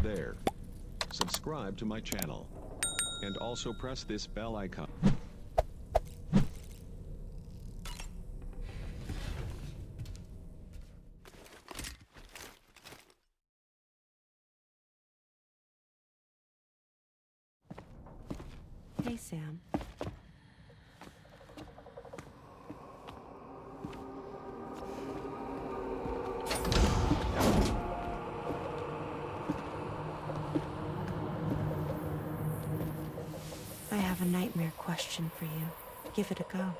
there. Subscribe to my channel. And also press this bell icon. Hey, Sam. I have a nightmare question for you. Give it a go.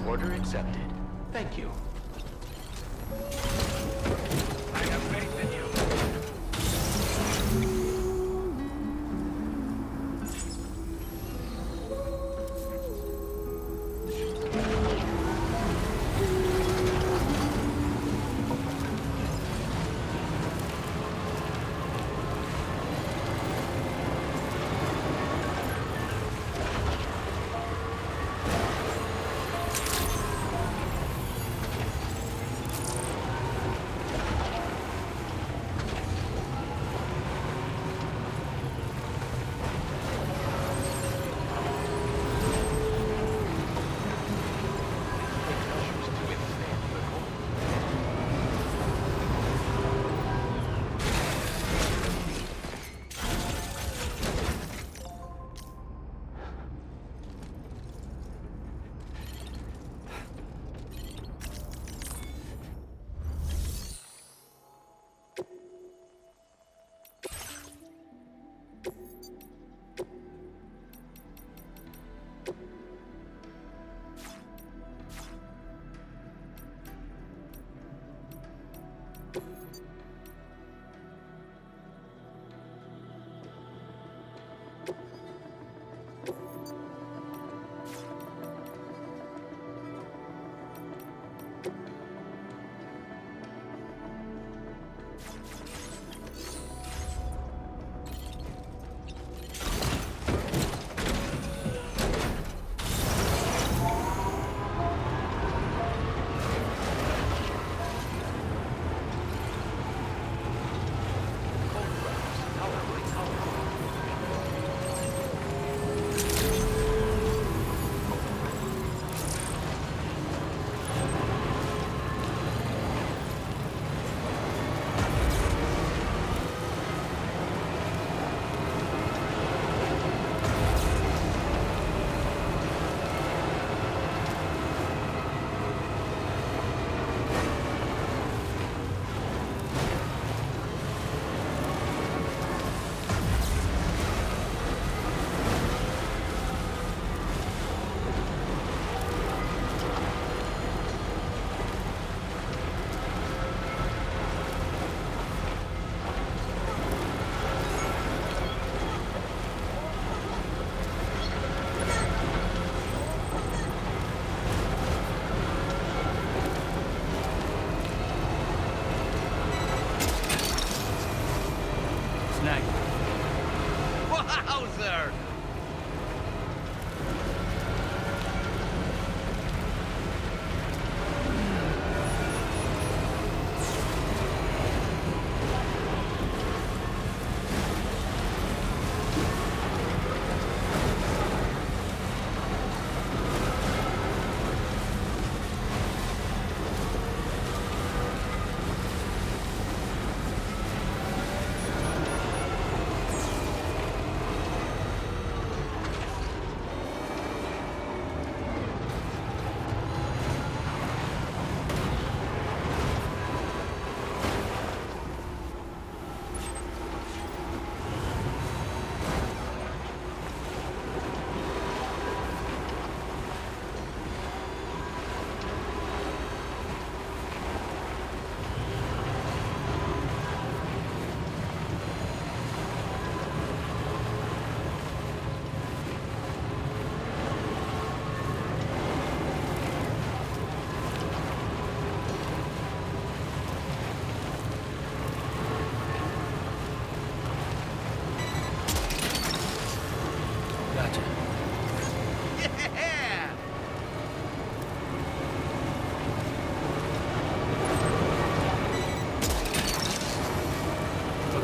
Order accepted. Thank you. I have faith in you.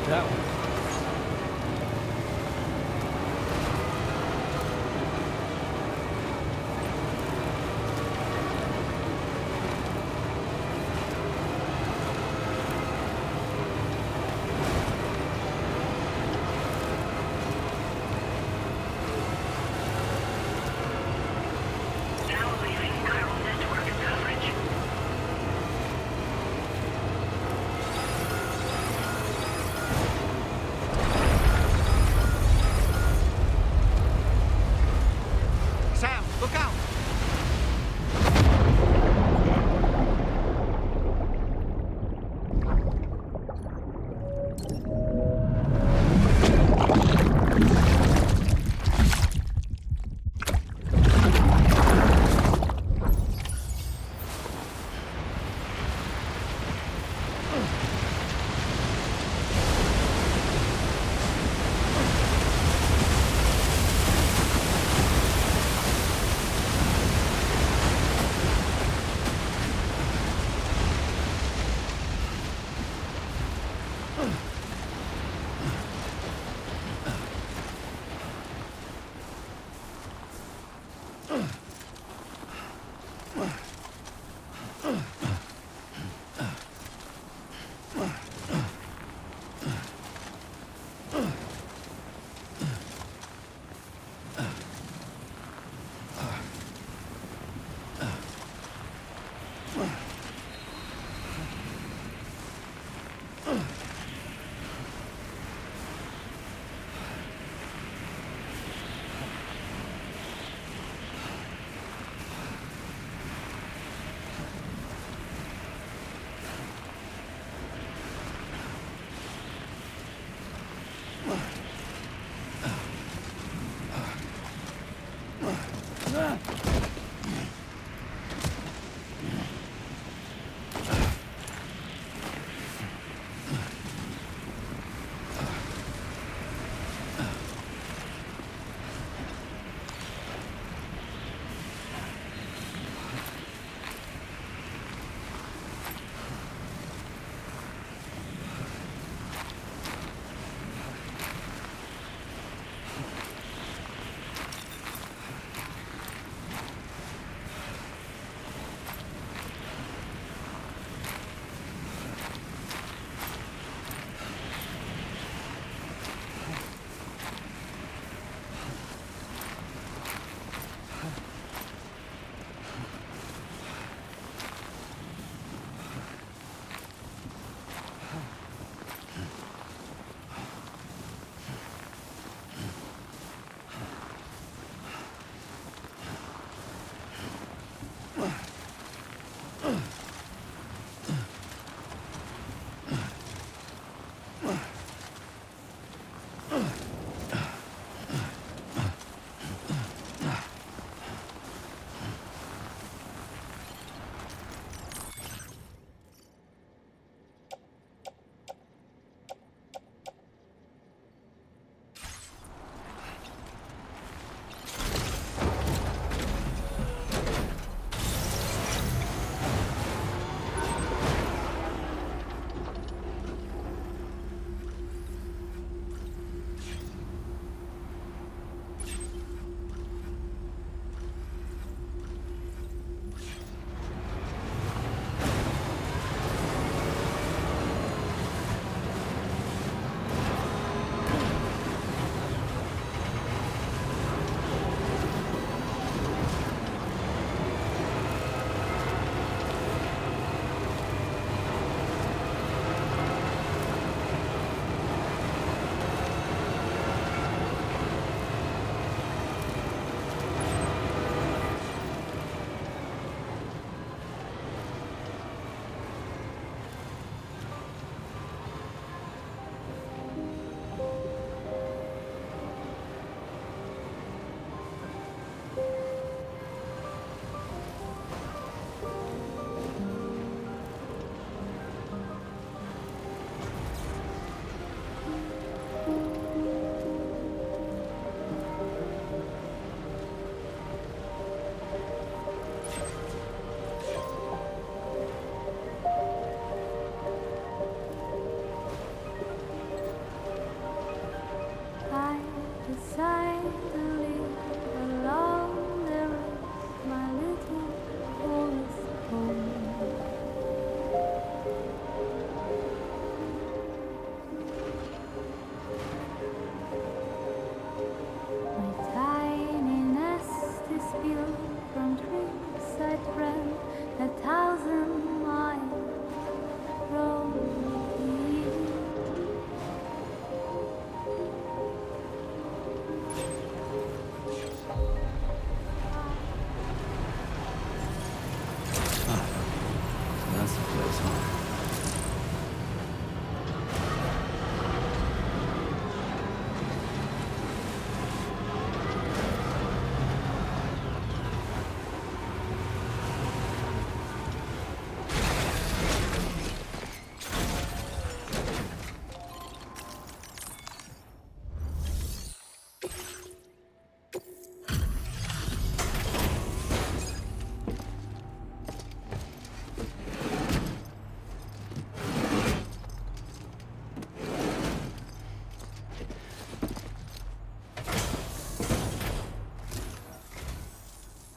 that one. Now leaving chiral network coverage.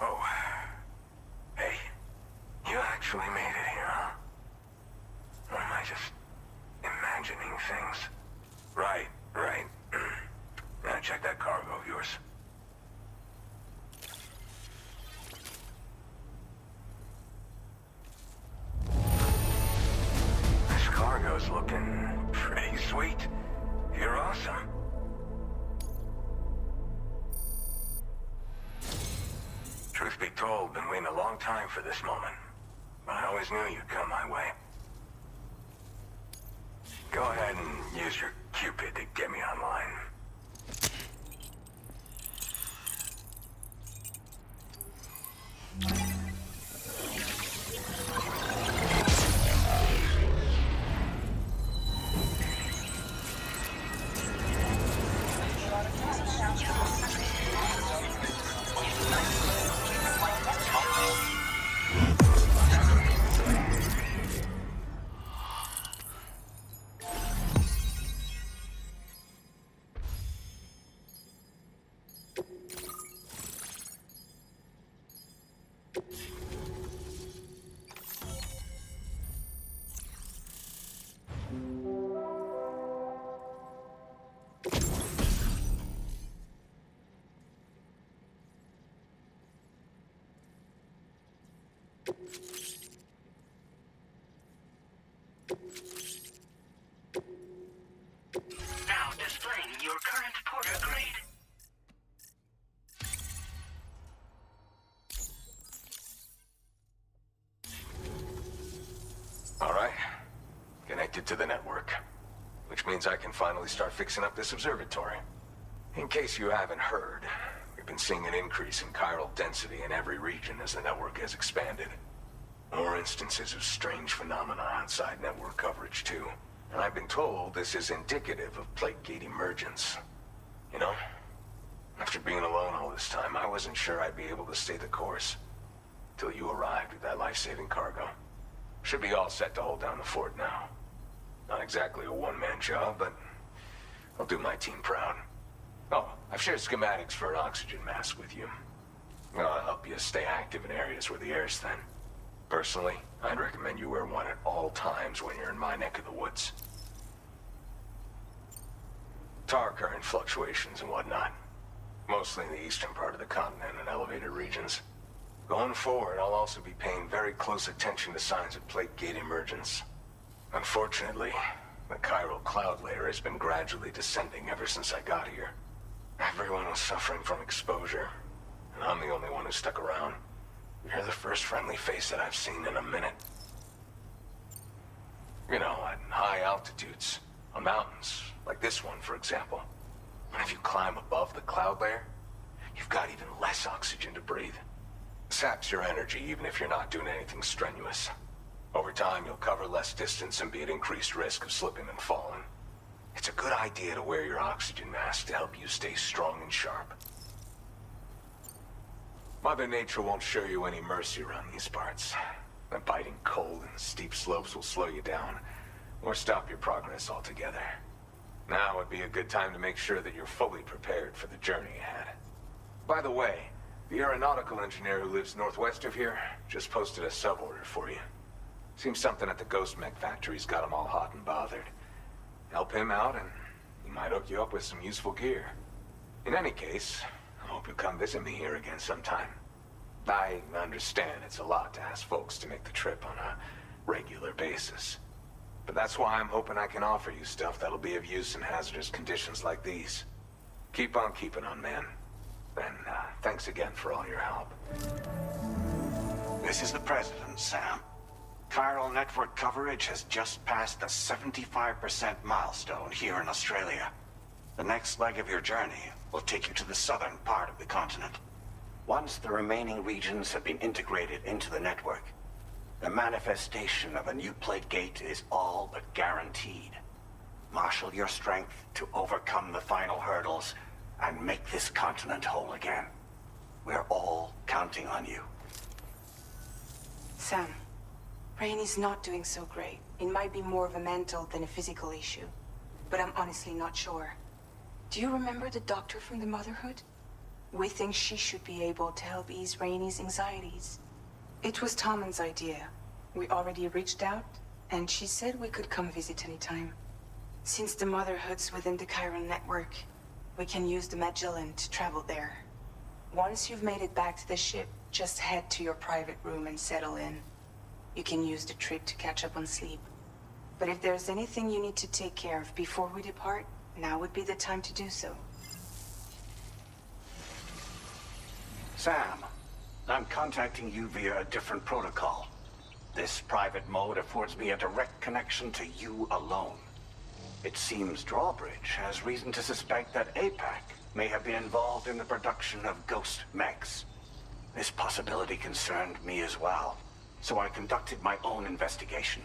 Oh. Hey. You actually made it here, huh? Or am I just imagining things? Right. Now check that cargo of yours. This cargo's looking pretty sweet. You're awesome. Truth be told, been waiting a long time for this moment. But I always knew you'd come my way. Go ahead and use your Cupid to get me online. Now displaying your current porter grade. All right. Connected to the network. Which means I can finally start fixing up this observatory. In case you haven't heard, we've been seeing an increase in chiral density in every region as the network has expanded. More instances of strange phenomena outside network coverage, too. And I've been told this is indicative of plate gate emergence. You know, after being alone all this time, I wasn't sure I'd be able to stay the course. Till you arrived with that life-saving cargo. Should be all set to hold down the fort now. Not exactly a one-man job, but I'll do my team proud. Oh, I've shared schematics for an oxygen mask with you. I'll help you stay active in areas where the air's thin. Personally, I'd recommend you wear one at all times when you're in my neck of the woods. Tar current fluctuations and whatnot. Mostly in the eastern part of the continent and elevated regions. Going forward, I'll also be paying very close attention to signs of plate gate emergence. Unfortunately, the chiral cloud layer has been gradually descending ever since I got here. Everyone was suffering from exposure, and I'm the only one who stuck around. You're the first friendly face that I've seen in a minute. You know, at high altitudes, on mountains, like this one, for example. And if you climb above the cloud layer, you've got even less oxygen to breathe. Saps your energy even if you're not doing anything strenuous. Over time, you'll cover less distance and be at increased risk of slipping and falling. It's a good idea to wear your oxygen mask to help you stay strong and sharp. Mother Nature won't show you any mercy around these parts. The biting cold and steep slopes will slow you down, or stop your progress altogether. Now would be a good time to make sure that you're fully prepared for the journey ahead. By the way, the aeronautical engineer who lives northwest of here just posted a sub-order for you. Seems something at the Ghost Mech factory's got him all hot and bothered. Help him out and he might hook you up with some useful gear. In any case, I hope you'll come visit me here again sometime. I understand it's a lot to ask folks to make the trip on a regular basis. But that's why I'm hoping I can offer you stuff that'll be of use in hazardous conditions like these. Keep on keeping on, man. And thanks again for all your help. This is the President, Sam. Chiral network coverage has just passed the 75% milestone here in Australia. The next leg of your journey will take you to the southern part of the continent. Once the remaining regions have been integrated into the network, the manifestation of a new plate gate is all but guaranteed. Marshal your strength to overcome the final hurdles and make this continent whole again. We're all counting on you. Sam, Rainey's not doing so great. It might be more of a mental than a physical issue, but I'm honestly not sure. Do you remember the doctor from the Motherhood? We think she should be able to help ease Rainey's anxieties. It was Tommen's idea. We already reached out, and she said we could come visit anytime. Since the Motherhood's within the Chiron network, we can use the Magellan to travel there. Once you've made it back to the ship, just head to your private room and settle in. You can use the trip to catch up on sleep. But if there's anything you need to take care of before we depart, now would be the time to do so. Sam, I'm contacting you via a different protocol. This private mode affords me a direct connection to you alone. It seems Drawbridge has reason to suspect that APAC may have been involved in the production of ghost mechs. This possibility concerned me as well, so I conducted my own investigation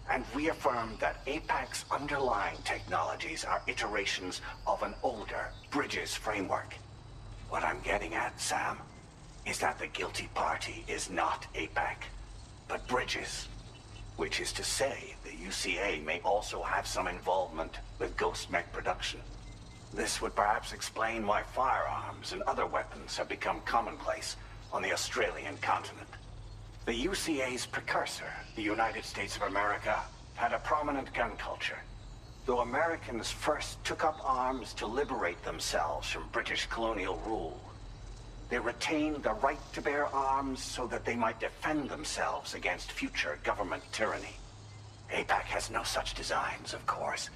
and reaffirmed that APAC's underlying technologies are iterations of an older Bridges framework. What I'm getting at, Sam, is that the guilty party is not APAC, but Bridges. Which is to say, the UCA may also have some involvement with ghost mech production. This would perhaps explain why firearms and other weapons have become commonplace on the Australian continent. The UCA's precursor, the United States of America, had a prominent gun culture. Though Americans first took up arms to liberate themselves from British colonial rule, they retained the right to bear arms so that they might defend themselves against future government tyranny. APAC has no such designs, of course,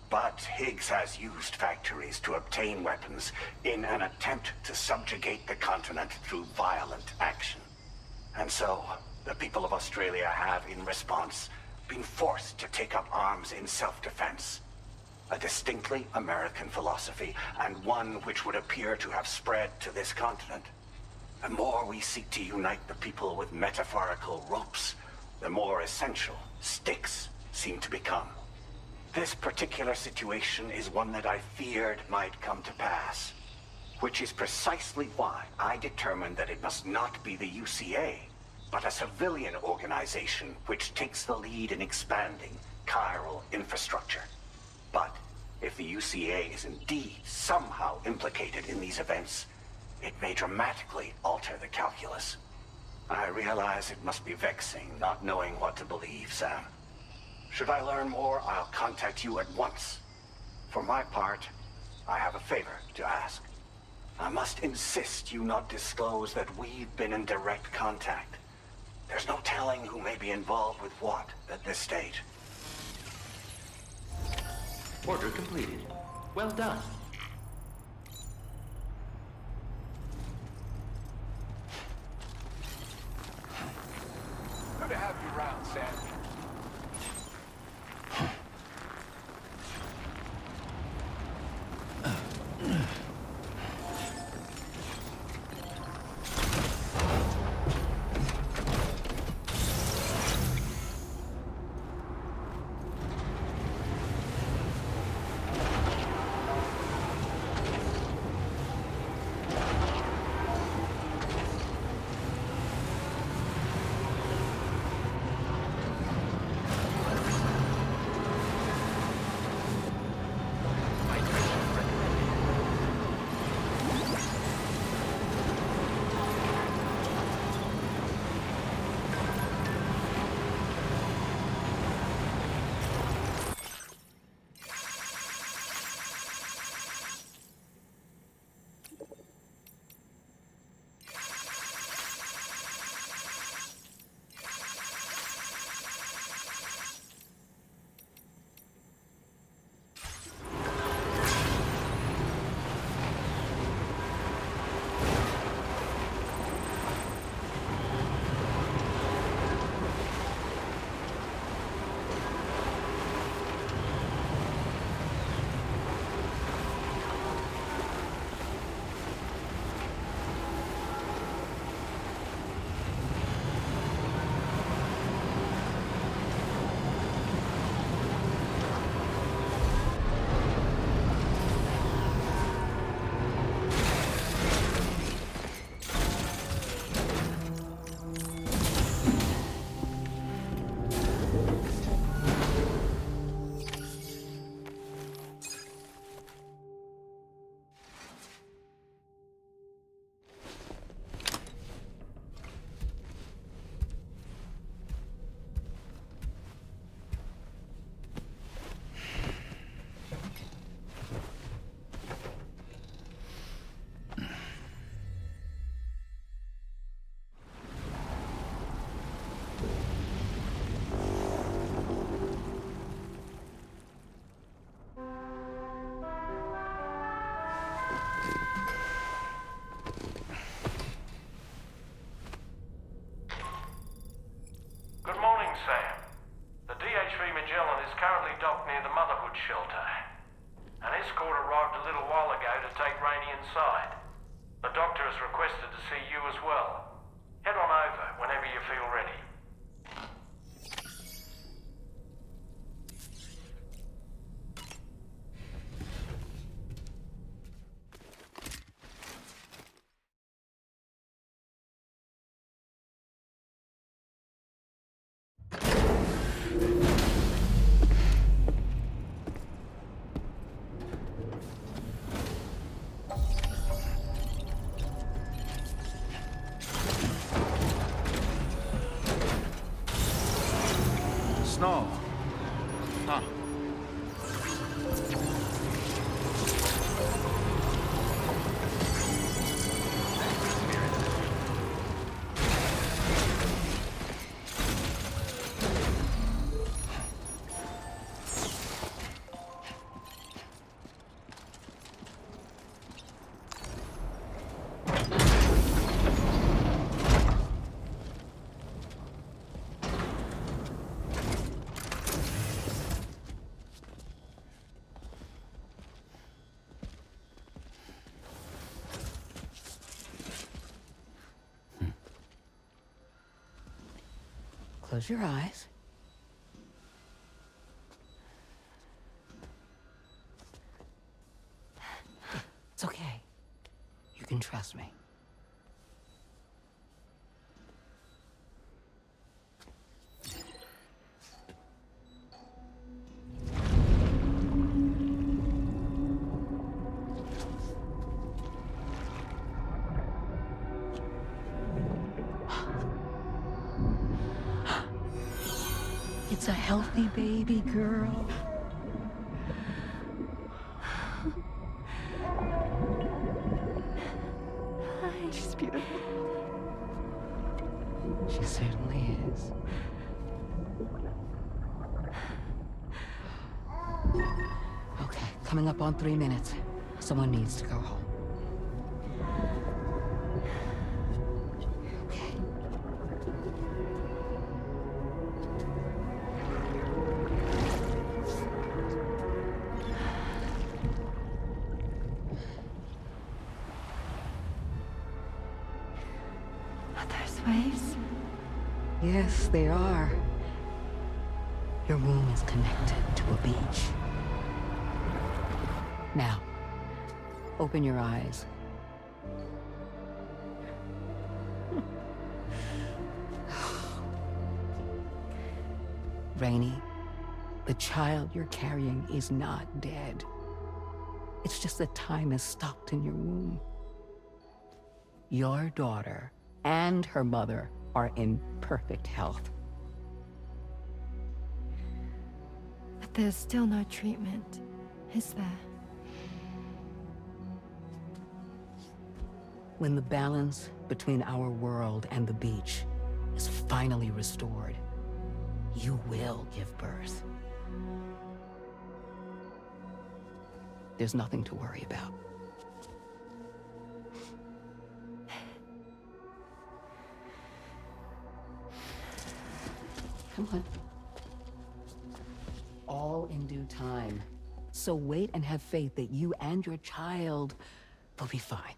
but Higgs has used factories to obtain weapons in an attempt to subjugate the continent through violent action. And so, the people of Australia have, in response, been forced to take up arms in self-defense. A distinctly American philosophy, and one which would appear to have spread to this continent. The more we seek to unite the people with metaphorical ropes, the more essential sticks seem to become. This particular situation is one that I feared might come to pass, which is precisely why I determined that it must not be the UCA, but a civilian organization which takes the lead in expanding chiral infrastructure. But if the UCA is indeed somehow implicated in these events, it may dramatically alter the calculus. I realize it must be vexing not knowing what to believe, Sam. Should I learn more, I'll contact you at once. For my part, I have a favor to ask. I must insist you not disclose that we've been in direct contact. There's no telling who may be involved with what at this stage. Order completed. Well done. Good to have you around, Sam. No. Huh. Close your eyes. It's okay. You can trust me. It's a healthy baby girl. She's beautiful. She certainly is. Okay, coming up on 3 minutes. Someone needs to go home. Waves? Yes, they are. Your womb is connected to a beach. Now, open your eyes. Rainey, the child you're carrying is not dead. It's just that time has stopped in your womb. Your daughter and her mother are in perfect health. But there's still no treatment, is there? When the balance between our world and the beach is finally restored, you will give birth. There's nothing to worry about. Come on. All in due time. So wait and have faith that you and your child will be fine.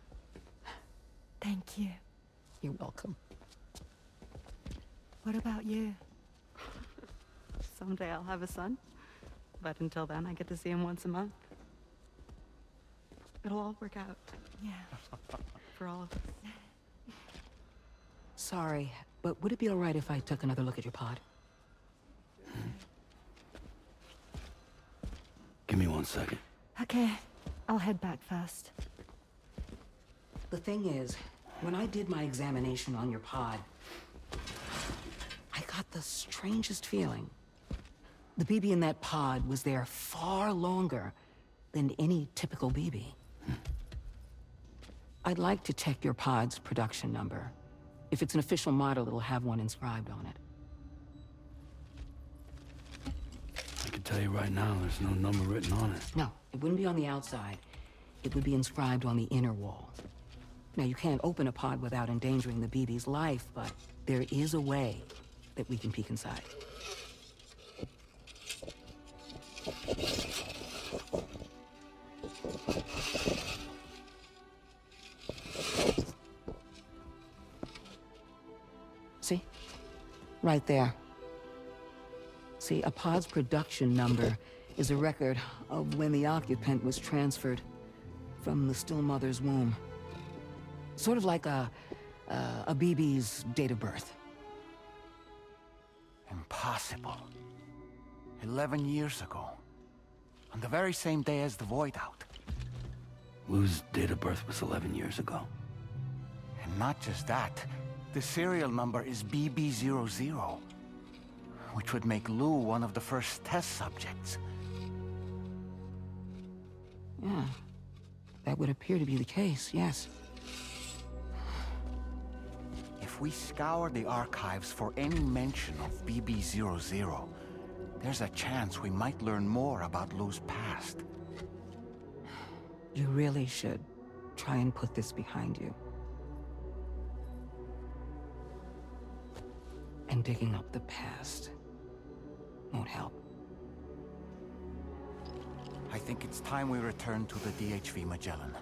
Thank you. You're welcome. What about you? Someday I'll have a son. But until then, I get to see him once a month. It'll all work out. Yeah. For all of us. Sorry, but would it be all right if I took another look at your pod? Give me 1 second. Okay. I'll head back first. The thing is, when I did my examination on your pod, I got the strangest feeling. The BB in that pod was there far longer than any typical BB. I'd like to check your pod's production number. If it's an official model, it'll have one inscribed on it. I can tell you right now, there's no number written on it. No, it wouldn't be on the outside. It would be inscribed on the inner wall. Now, you can't open a pod without endangering the BB's life, but there is a way that we can peek inside. See? Right there. See, a pod's production number is a record of when the occupant was transferred from the still mother's womb. Sort of like a BB's date of birth. Impossible. 11 years ago. On the very same day as the Void Out. Wu's date of birth was 11 years ago. And not just that. The serial number is BB00. which would make Lou one of the first test subjects. Yeah, that would appear to be the case, yes. If we scour the archives for any mention of BB-00, there's a chance we might learn more about Lou's past. You really should try and put this behind you. And digging up the past won't help. I think it's time we return to the DHV Magellan.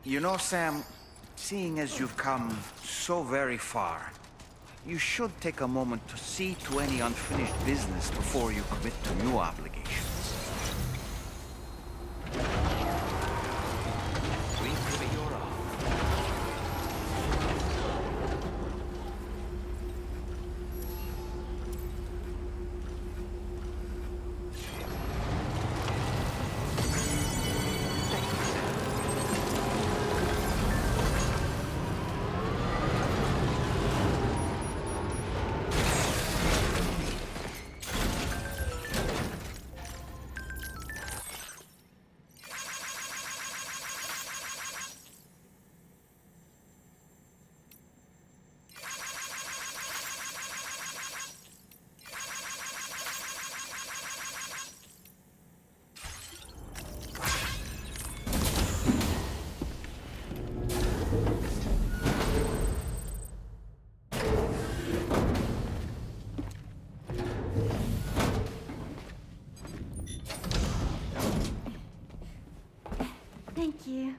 You know, Sam, seeing as you've come so very far, you should take a moment to see to any unfinished business before you commit to new obligations. Thank you.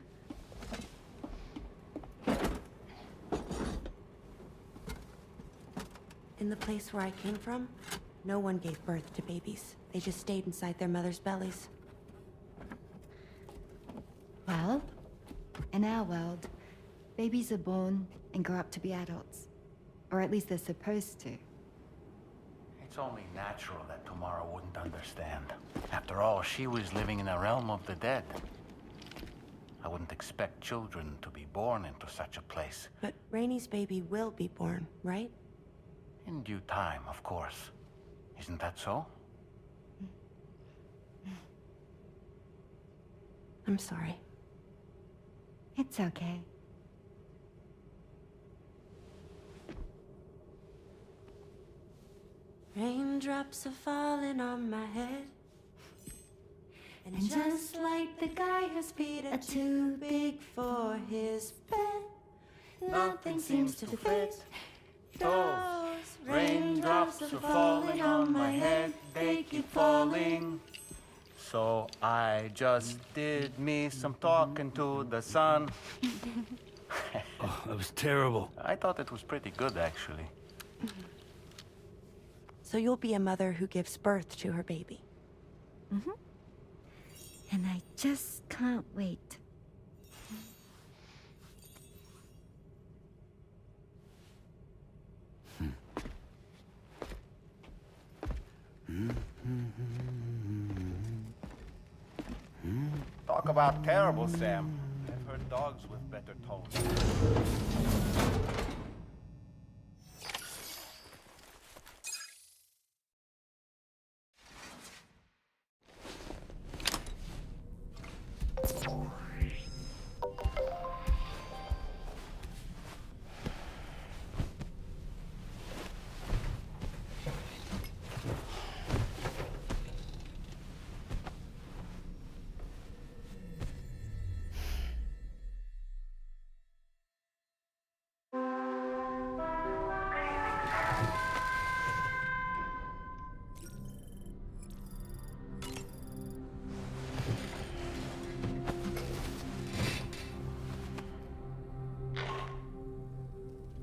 In the place where I came from, no one gave birth to babies. They just stayed inside their mother's bellies. Well, in our world, babies are born and grow up to be adults. Or at least they're supposed to. It's only natural that Tamara wouldn't understand. After all, she was living in a realm of the dead. I wouldn't expect children to be born into such a place. But Rainey's baby will be born, right? In due time, of course. Isn't that so? I'm sorry. It's okay. Raindrops are falling on my head. And just like the guy whose feet are too big for his bed, nothing seems to fit. Those raindrops are falling on my head, they keep falling. So I just did me some talking to the sun. Oh, that was terrible. I thought it was pretty good, actually. So you'll be a mother who gives birth to her baby. Mm-hmm. And I just can't wait. Talk about terrible, Sam. I've heard dogs with better tones.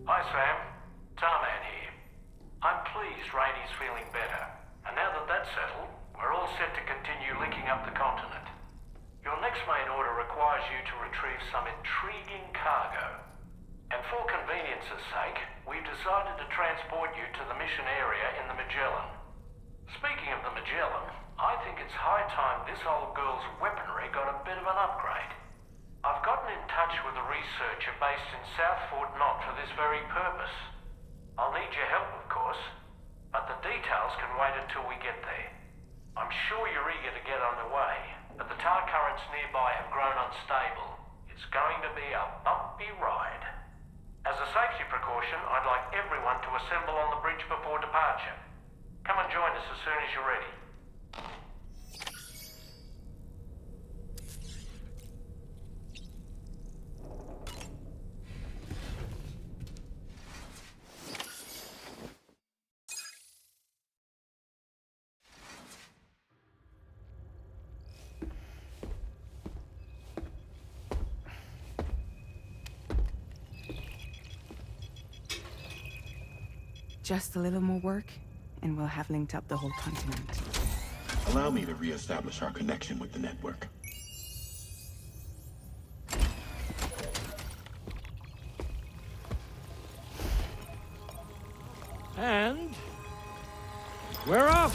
Hi, Sam. Tarman here. I'm pleased Rainey's feeling better. And now that that's settled, we're all set to continue linking up the continent. Your next main order requires you to retrieve some intriguing cargo. And for convenience's sake, we've decided to transport you to the mission area in the Magellan. Speaking of the Magellan, I think it's high time this old girl's weaponry got a bit of an upgrade. I've gotten in touch with a researcher based in South Fort Knott for this very purpose. I'll need your help, of course, but the details can wait until we get there. I'm sure you're eager to get underway, but the tar currents nearby have grown unstable. It's going to be a bumpy ride. As a safety precaution, I'd like everyone to assemble on the bridge before departure. Come and join us as soon as you're ready. Just a little more work, and we'll have linked up the whole continent. Allow me to re-establish our connection with the network. And we're off!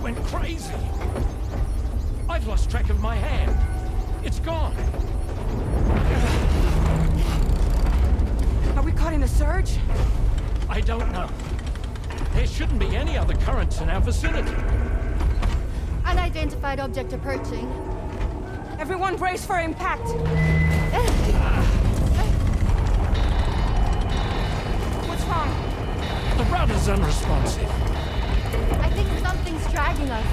Went crazy. I've lost track of my hand. It's gone. Are we caught in a surge? I don't know. There shouldn't be any other currents in our vicinity. Unidentified object approaching. Everyone brace for impact. What's wrong? The rudder's unresponsive. I think something's dragging us.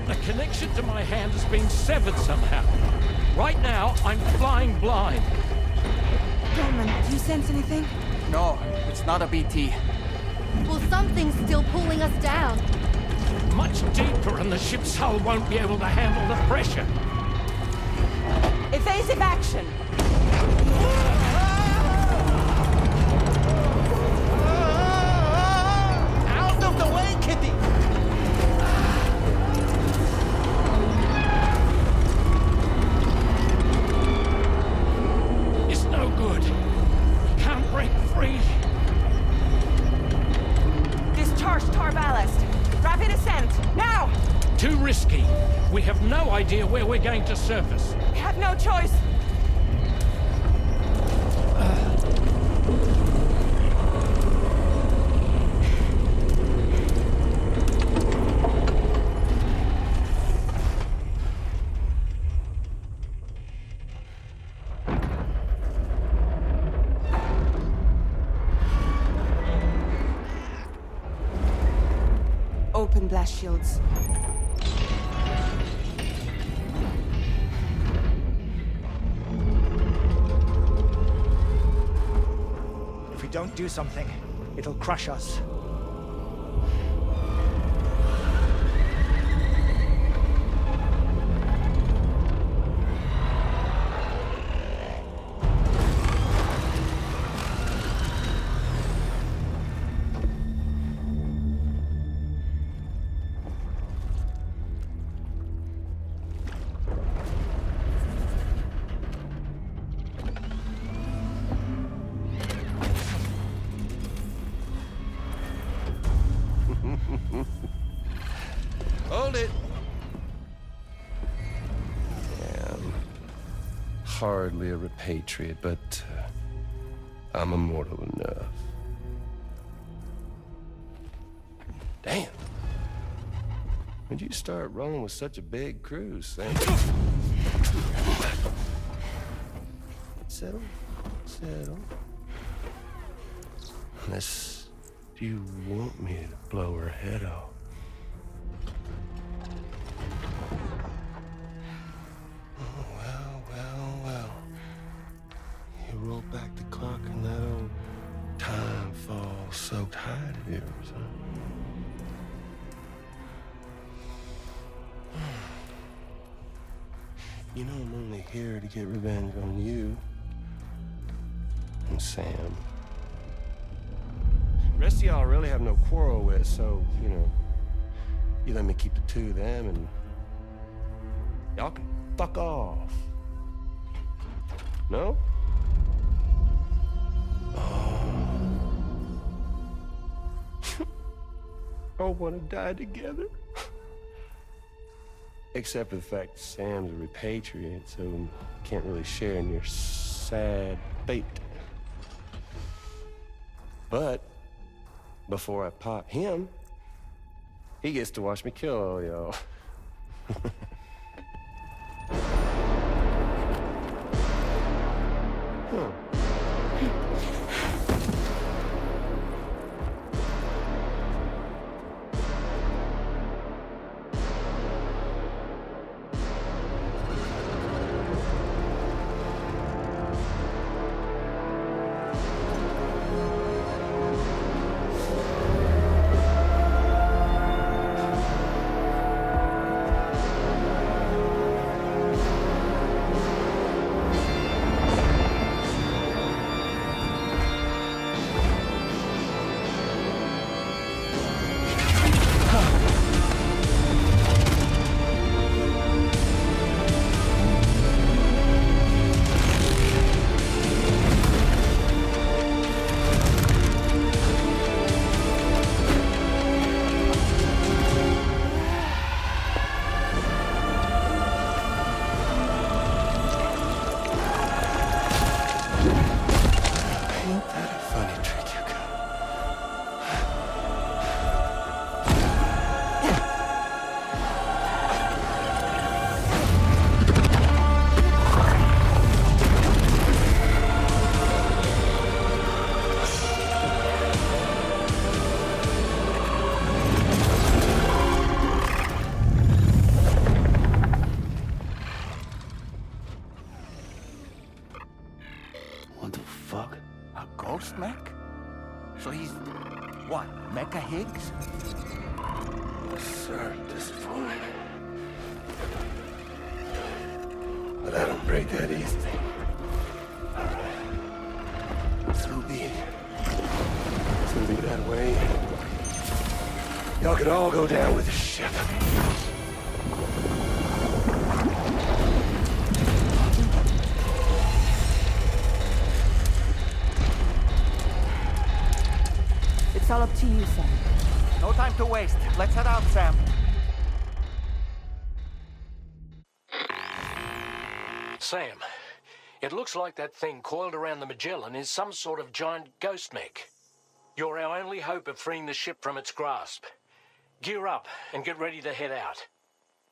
The connection to my hand has been severed somehow. Right now, I'm flying blind. Dorman, do you sense anything? No, it's not a BT. Well, something's still pulling us down. Much deeper, and the ship's hull won't be able to handle the pressure. Evasive action! Out of the way, Kitty! It's no good. Can't break free. Discharge tar ballast. Rapid ascent, now! Too risky. We have no idea where we're going to surface. We have no choice. Open blast shields. If we don't do something, it'll crush us. Hold it. I'm hardly a repatriate, but I'm immortal enough. Damn. When'd you start rolling with such a big crew, Sam? Settle. Settle. Unless you want me to blow her head off. Oh, well. You roll back the clock and that old time fall soaked hide of yours, huh? You know I'm only here to get revenge on you and Sam. The rest of y'all really have no quarrel with, so, you know, you let me keep the two of them and y'all can fuck off. No? All want to die together. Except for the fact Sam's a repatriate, so can't really share in your sad fate. But before I pop him, he gets to watch me kill all y'all. What the fuck? A ghost mech? So he's, what, Mecha Higgs? Sorry to disappoint. But I don't break that easy. So be it. It's gonna be that way. Y'all could all go down with the ship. It's all up to you, Sam. No time to waste. Let's head out, Sam. Sam, it looks like that thing coiled around the Magellan is some sort of giant ghost mech. You're our only hope of freeing the ship from its grasp. Gear up and get ready to head out.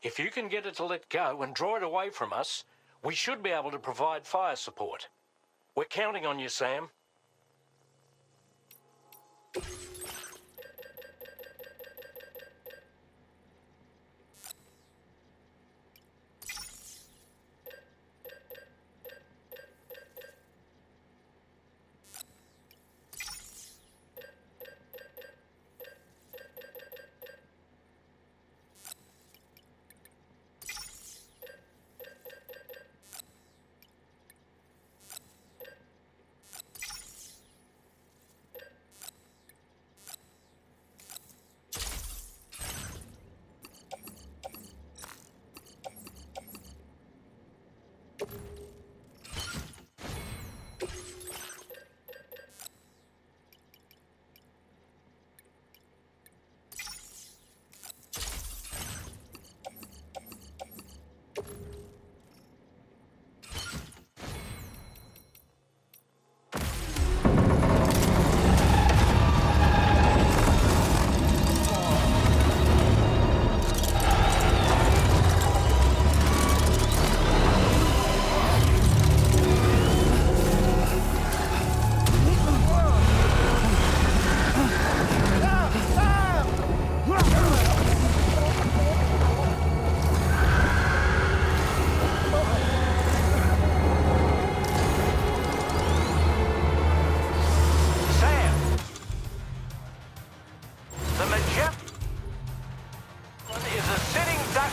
If you can get it to let go and draw it away from us, we should be able to provide fire support. We're counting on you, Sam.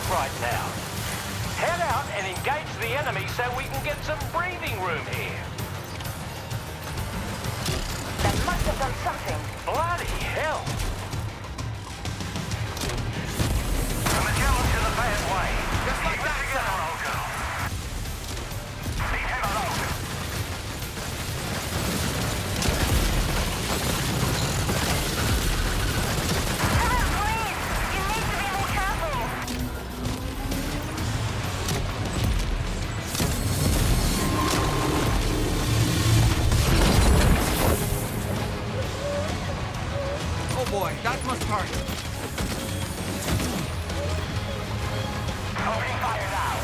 right now. Head out and engage the enemy so we can get some breathing room here. That must have done something. Bloody hell! The Magellan's in a bad way. Just like that, together, old girl. Leave him alone. Boy, that must hurt. Opening fire now.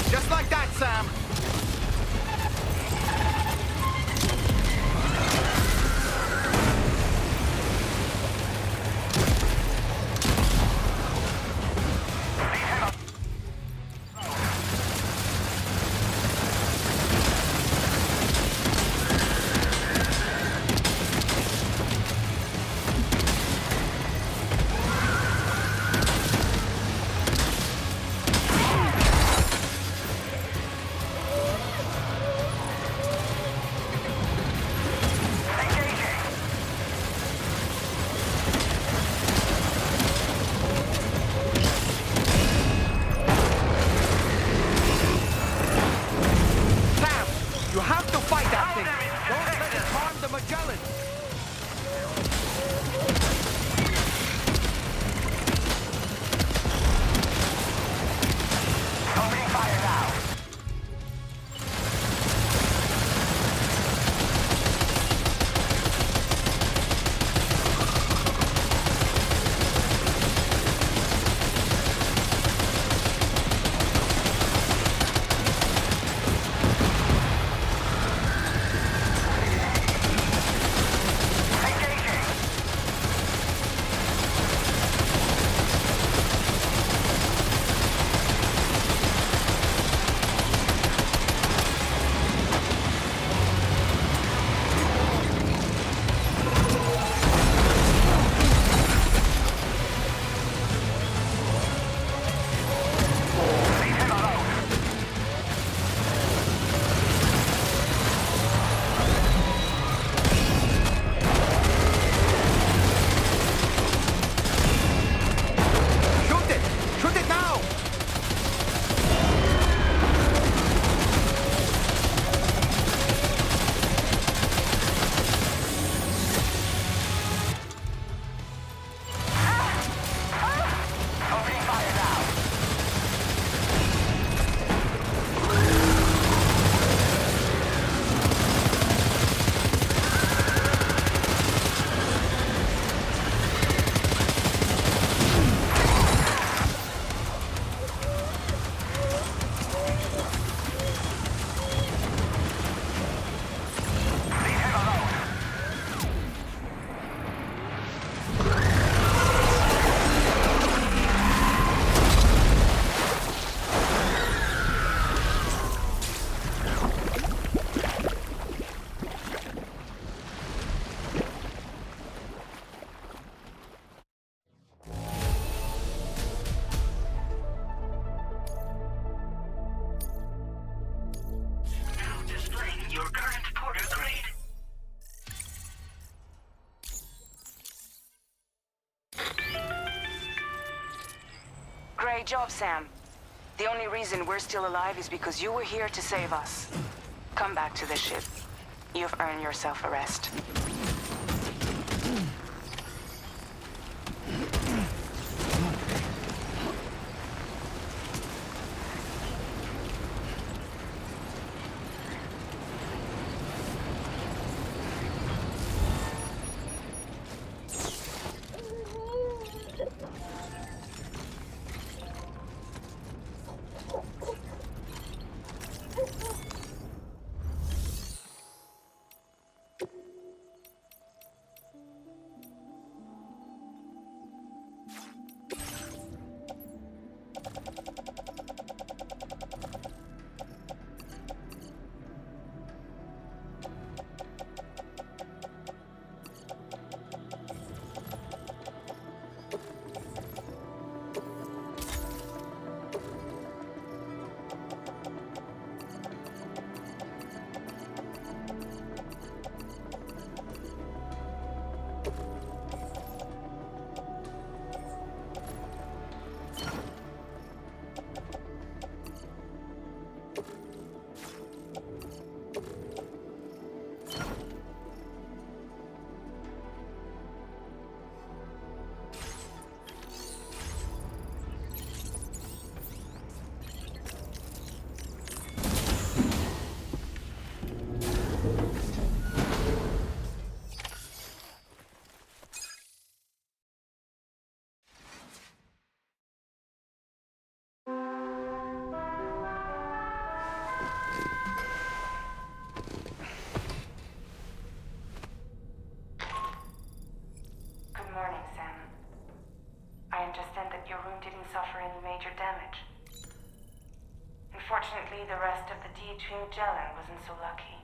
Just like that, Sam. Great job, Sam. The only reason we're still alive is because you were here to save us. Come back to the ship. You've earned yourself a rest. understand that your room didn't suffer any major damage. Unfortunately, the rest of the DH Magellan wasn't so lucky.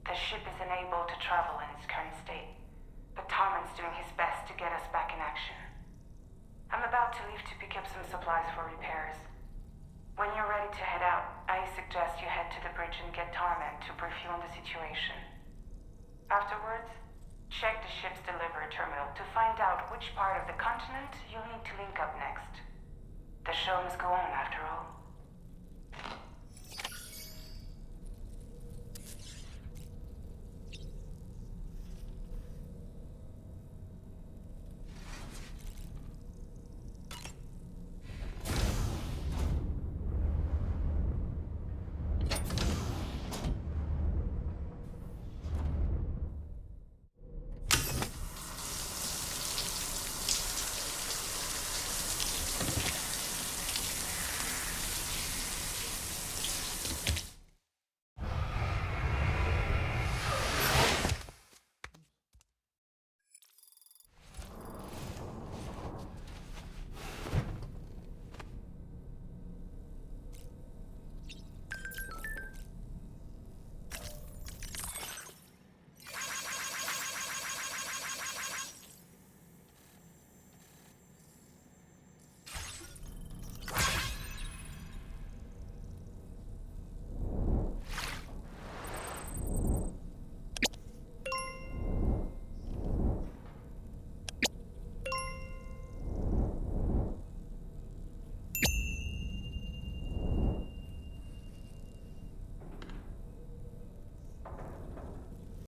The ship is unable to travel in its current state, but Tarman's doing his best to get us back in action. I'm about to leave to pick up some supplies for repairs. When you're ready to head out, I suggest you head to the bridge and get Tarman to brief you on the situation. Afterwards, check the ship's delivery terminal to find out which part of the continent you'll need to link up next. The show must go on after all.